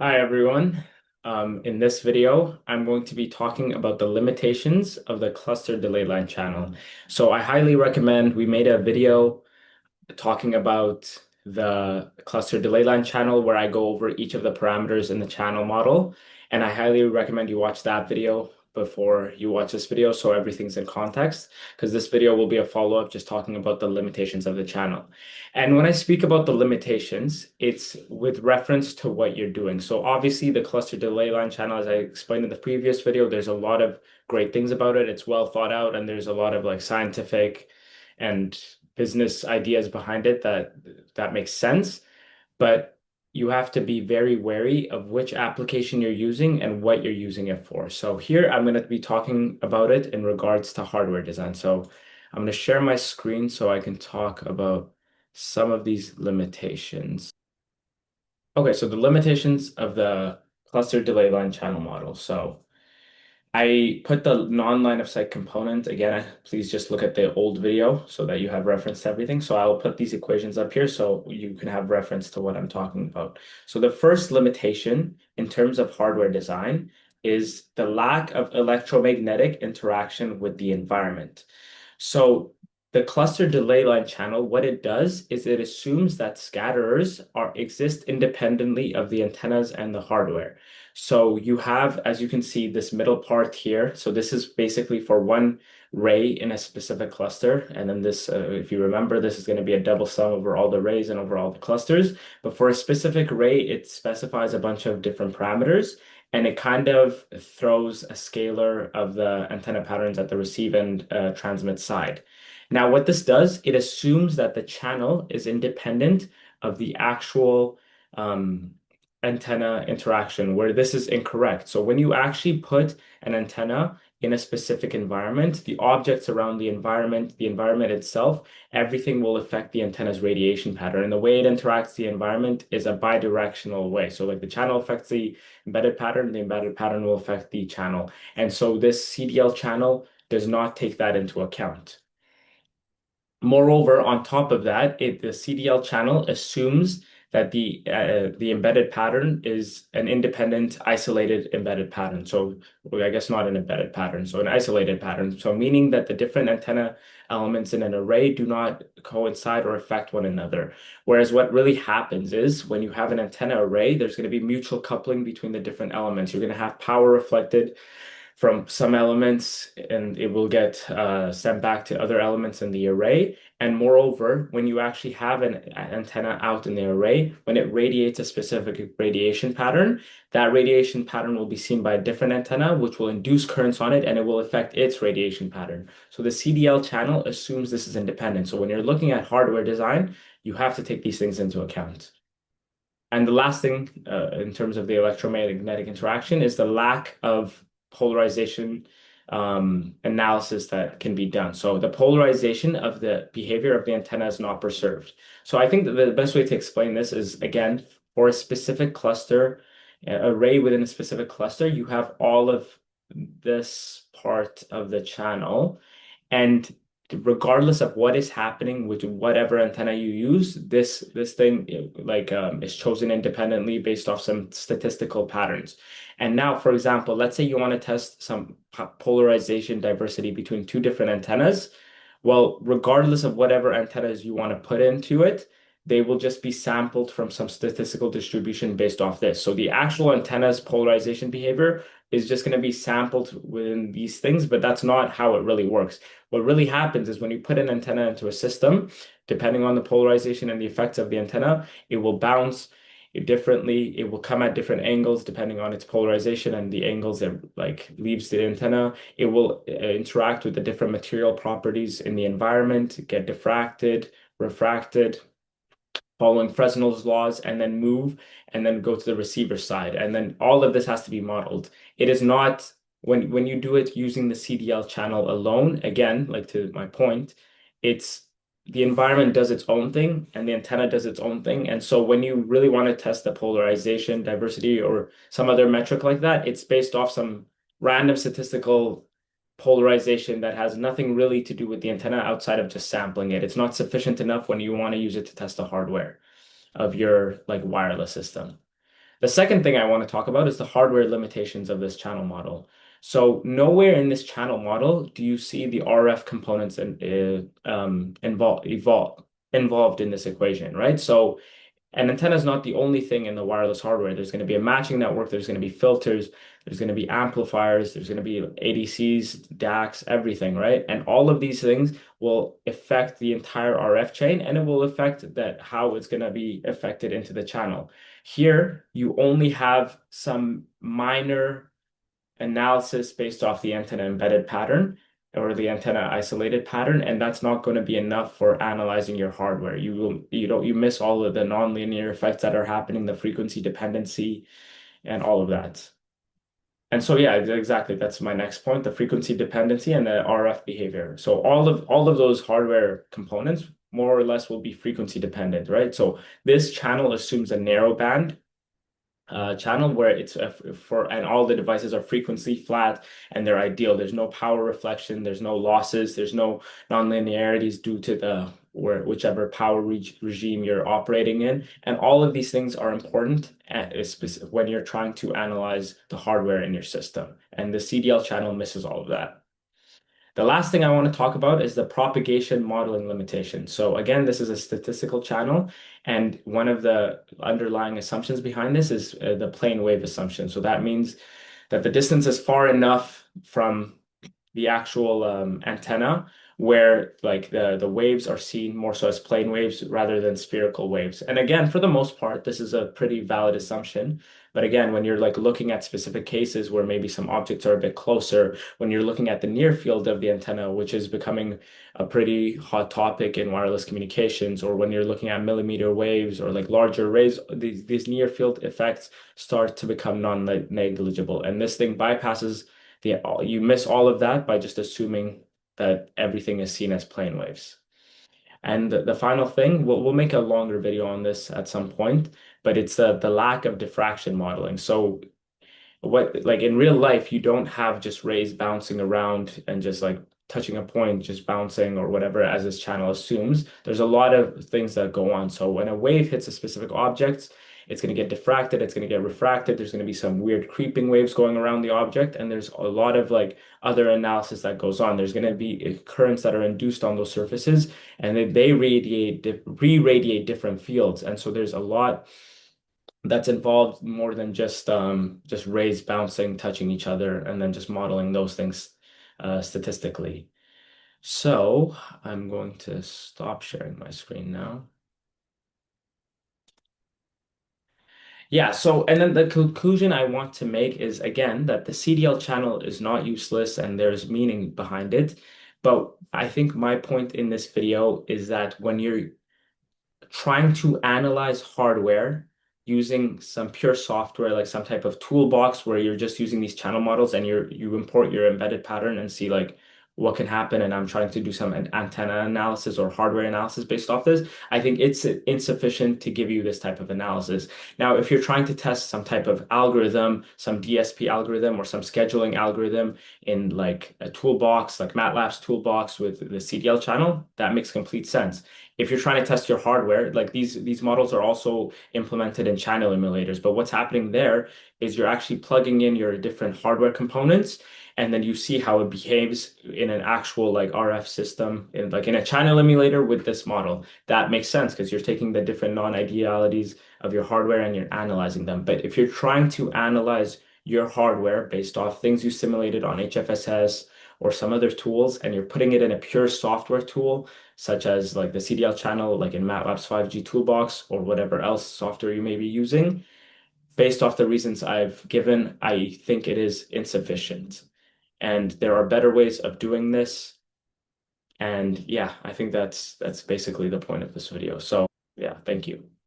Hi everyone. In this video, I'm going to be talking about the limitations of the cluster delay line channel. So I highly recommend we made a video talking about the cluster delay line channel where I go over each of the parameters in the channel model. And I highly recommend you watch that video before you watch this video so everything's in context, because this video will be a follow-up just talking about the limitations of the channel. And when I speak about the limitations, it's with reference to what you're doing. So obviously the cluster delay line channel, as I explained in the previous video, there's a lot of great things about it. It's well thought out and there's a lot of like scientific and business ideas behind it that makes sense, but you have to be very wary of which application you're using and what you're using it for. So here I'm going to be talking about it in regards to hardware design. So I'm going to share my screen so I can talk about some of these limitations. Okay, so the limitations of the cluster delay line channel model. So I put the non-line of sight component again. Please just look at the old video so that you have reference to everything. So I'll put these equations up here so you can have reference to what I'm talking about. So the first limitation in terms of hardware design is the lack of electromagnetic interaction with the environment. So the cluster delay line channel, what it does is it assumes that scatterers exist independently of the antennas and the hardware. So you have, as you can see, this middle part here. So this is basically for one ray in a specific cluster. And then this, if you remember, this is going to be a double sum over all the rays and over all the clusters. But for a specific ray, it specifies a bunch of different parameters. And it kind of throws a scalar of the antenna patterns at the receive and transmit side. Now, what this does, it assumes that the channel is independent of the actual um, antenna interaction, where this is incorrect. So when you actually put an antenna in a specific environment, the objects around the environment itself, everything will affect the antenna's radiation pattern. And the way it interacts the environment is a bidirectional way. So like the channel affects the embedded pattern will affect the channel. And so this CDL channel does not take that into account. Moreover, on top of that, the CDL channel assumes that the embedded pattern is an independent, isolated embedded pattern. So well, I guess not an embedded pattern, so an isolated pattern. So meaning that the different antenna elements in an array do not coincide or affect one another. Whereas what really happens is when you have an antenna array, there's going to be mutual coupling between the different elements. You're going to have power reflected from some elements and it will get sent back to other elements in the array. And moreover, when you actually have an antenna out in the array, when it radiates a specific radiation pattern, that radiation pattern will be seen by a different antenna, which will induce currents on it and it will affect its radiation pattern. So the CDL channel assumes this is independent. So when you're looking at hardware design, you have to take these things into account. And the last thing, in terms of the electromagnetic interaction, is the lack of polarization analysis that can be done. So the polarization of the behavior of the antenna is not preserved. So I think that the best way to explain this is, again, for a specific cluster, array within a specific cluster, you have all of this part of the channel. And regardless of what is happening with whatever antenna you use, this thing is chosen independently based off some statistical patterns. And now, for example, let's say you want to test some polarization diversity between two different antennas. Well, regardless of whatever antennas you want to put into it, they will just be sampled from some statistical distribution based off this. So the actual antenna's polarization behavior is just going to be sampled within these things, but that's not how it really works. What really happens is when you put an antenna into a system, depending on the polarization and the effects of the antenna, it will bounce differently. It will come at different angles depending on its polarization and the angles it like leaves the antenna. It will interact with the different material properties in the environment, get diffracted, refracted, following Fresnel's laws, and then move and then go to the receiver side. And then all of this has to be modeled. It is not when you do it using the CDL channel alone, again, like to my point, it's the environment does its own thing and the antenna does its own thing. And so when you really want to test the polarization, diversity, or some other metric like that, it's based off some random statistical polarization that has nothing really to do with the antenna outside of just sampling it. It's not sufficient enough when you want to use it to test the hardware of your like wireless system. The second thing I want to talk about is the hardware limitations of this channel model. So nowhere in this channel model do you see the RF components involved in this equation, right? So an antenna is not the only thing in the wireless hardware. There's going to be a matching network, there's going to be filters, there's going to be amplifiers, there's going to be ADCs, DACs, everything, right? And all of these things will affect the entire RF chain, and it will affect that how it's going to be affected into the channel. Here, you only have some minor analysis based off the antenna embedded pattern or the antenna isolated pattern, and that's not going to be enough for analyzing your hardware. You miss all of the nonlinear effects that are happening, the frequency dependency, and all of that. And so yeah, exactly. That's my next point, the frequency dependency and the RF behavior. So all of those hardware components more or less will be frequency dependent, right? So this channel assumes a narrow band channel where it's and all the devices are frequency flat and they're ideal. There's no power reflection, there's no losses, there's no nonlinearities due to the whichever power regime you're operating in. And all of these things are important when you're trying to analyze the hardware in your system. And the CDL channel misses all of that. The last thing I want to talk about is the propagation modeling limitation. So again, this is a statistical channel, and one of the underlying assumptions behind this is the plane wave assumption. So that means that the distance is far enough from the actual antenna where like the waves are seen more so as plane waves rather than spherical waves. And again, for the most part, this is a pretty valid assumption. But again, when you're like looking at specific cases where maybe some objects are a bit closer, when you're looking at the near field of the antenna, which is becoming a pretty hot topic in wireless communications, or when you're looking at millimeter waves or like larger arrays, these near field effects start to become non-negligible. And this thing bypasses you miss all of that by just assuming that everything is seen as plane waves. And the final thing, we'll make a longer video on this at some point, but it's the lack of diffraction modeling. So what like in real life, you don't have just rays bouncing around and just like touching a point, just bouncing or whatever as this channel assumes. There's a lot of things that go on. So when a wave hits a specific object, it's going to get diffracted, it's going to get refracted. There's going to be some weird creeping waves going around the object, and there's a lot of like other analysis that goes on. There's going to be currents that are induced on those surfaces, and they re-radiate different fields. And so there's a lot that's involved more than just rays bouncing, touching each other, and then just modeling those things statistically. So I'm going to stop sharing my screen now. Yeah, so and then the conclusion I want to make is again that the CDL channel is not useless and there's meaning behind it. But I think my point in this video is that when you're trying to analyze hardware using some pure software, like some type of toolbox where you're just using these channel models and you import your embedded pattern and see like what can happen. And I'm trying to do some antenna analysis or hardware analysis based off this. I think it's insufficient to give you this type of analysis. Now, if you're trying to test some type of algorithm, some DSP algorithm or some scheduling algorithm in like a toolbox, like MATLAB's toolbox with the CDL channel, that makes complete sense. If you're trying to test your hardware, like these models are also implemented in channel emulators, but what's happening there is you're actually plugging in your different hardware components, and then you see how it behaves in an actual like RF system, in a channel emulator with this model. That makes sense because you're taking the different non-idealities of your hardware and you're analyzing them. But if you're trying to analyze your hardware based off things you simulated on HFSS or some other tools, and you're putting it in a pure software tool, such as like the CDL channel, like in MATLAB's 5G toolbox or whatever else software you may be using, based off the reasons I've given, I think it is insufficient. And there are better ways of doing this. And yeah, I think that's basically the point of this video. So yeah, thank you.